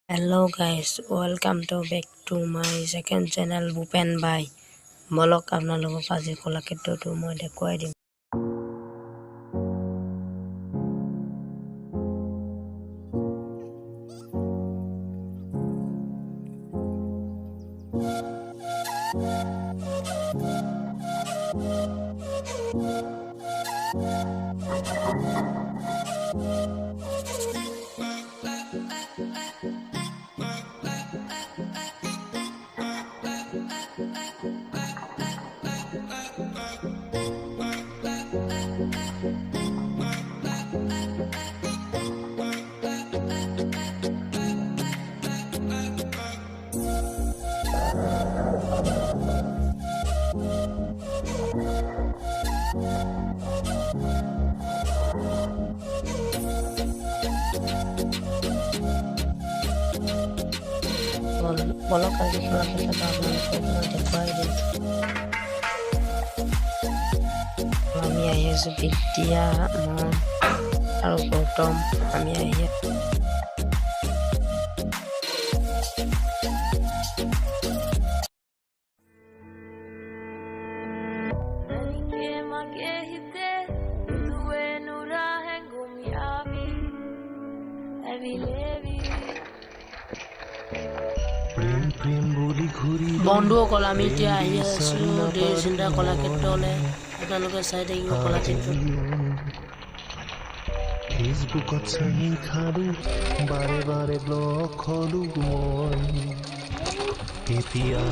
Hello guys, welcome to back to my second channel Bhupen Bhai. বলক আপোনালোকক আজি কলাক্ষেত্ৰটো মই দেখুৱাই দিম। বলক আজি কলাক্ষেত্ৰটো আপোনালোকক মই দেখুৱাই দিম। আমি আহি আছোঁ বিদ্যা, মই আৰু গৌতম আমি আহি আছোঁ। বন্ধুসকল আমি এতিয়া আহি আছোঁ দেউচিন্তা কলাক্ষেত্ৰলৈ। আপোনালোকে চাই থাকিব কলাক্ষেত্ৰ। ফেচবুকত চাহি খালোঁ বাৰে বাৰে ব্লগ খলো মই এতিয়া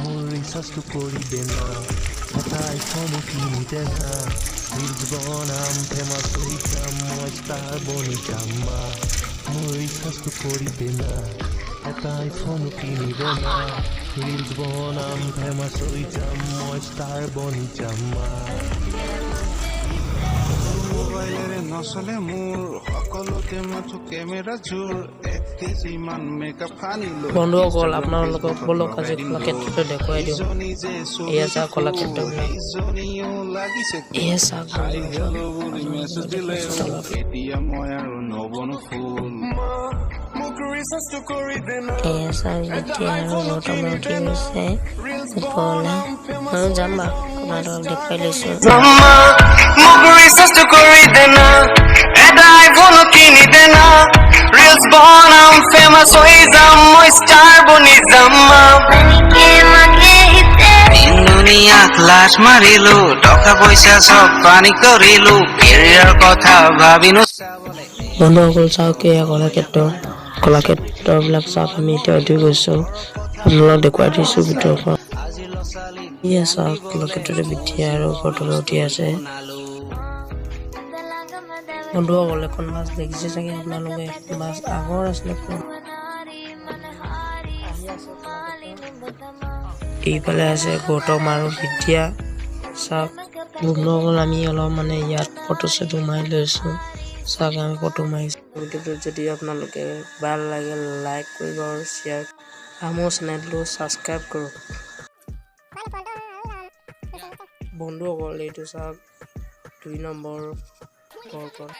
মোৰ ৰিচাৰ্জটো কৰি দেনা এটা আইফোনো কিনি দেনা ৰিলছ বনাম ফেমাছ হৈ যাম মই ষ্টাৰ বনি যাম মোৰ ৰিচাৰ্জটো কৰি দেনা এটা আইফোনো কিনি দেনা ৰিলছ বনাম ফেমাছ হৈ যাম মই ষ্টাৰ বনি যাম মোবাইলেৰে নচলে মোৰ সকলোতে মাথো কেমেৰা জোৰ 1 কেজি মান মেকআপ সানিলো বন্ধুসকল আপোনালোকক বলক আজি কলাক্ষেত্ৰটো দেখুৱাই দিওঁ। এয়া চাওক কলাক্ষেত্ৰবিলাক। এয়া চাওক মেছেজ দিলে এতিয়া মই আৰু নবনো ফুল এয়া চাওক এতিয়া আৰু গৌতম উঠি গৈছে ওপৰলৈ। মই যাম বাৰু আপোনালোকক দেখুৱাই লৈছোঁ। রিসার্চ করি দেনা এটা আইফোন কিনি দেনা রিলস বনাম ফেমাস হয়ে যাম মই স্টার বনি যাম দুনিয়া ক্লাস মারিলো টাকা পয়সা সব পানি করিলো কেরিয়ার কথা ভাবিনো। বন্ধুসকল চাওক এয়া কলাক্ষেত্ৰবিলাক চাওক। আমি এতিয়া উঠি গৈছোঁ, আপোনালোকক দেখুৱাই দিছোঁ ভিতৰৰ পৰা। এয়া চাওক কলাক্ষেত্ৰতে বিদ্যা আৰু গৌতমে উঠি আছে। বন্ধুসকল এখন বাছ দেখিছে চাগে আপোনালোকে, বাছ আগৰ আছিলে। এইফালে আছে গৌতম আৰু বিদ্যা চাওক। বন্ধুসকল আমি অলপ ইয়াত ফটো চটো মাৰি লৈছোঁ চাওক। আমি ফটো মাৰিছোঁ। ভিডিঅ'টো যদি আপোনালোকে ভাল লাগে লাইক কৰিব আৰু শ্বেয়াৰ আৰু মোৰ চেনেলটো ছাবস্ক্ৰাইব কৰক। বন্ধুসকল এইটো চাওক 2 নম্বৰ বৰ্গত।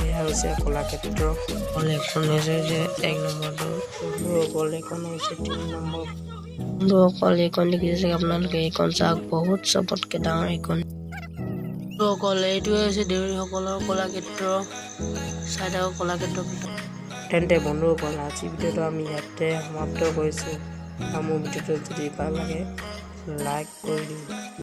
এয়া হৈছে কলাক্ষেত্ৰ। এখন হৈছে যে 1 নম্বৰটো। বন্ধুসকল এইখন হৈছে 3 নম্বৰ। বন্ধুসকল এইখন দেখিছে চাগে আপোনালোকে। এইখন চাওক বহুত চবতকে ডাঙৰ এইখন। বন্ধুসকল এইটোৱে হৈছে দেউৰীসকলৰ কলাক্ষেত্ৰ। চাই থাকক কলাক্ষেত্ৰ। তেন্তে বন্ধুসকল আজি ভিডিঅ'টো আমি ইয়াতে সমাপ্ত কৰিছোঁ। আৰু মোৰ ভিডিঅ'টো যদি ভাল লাগে লাইক কৰি দিম।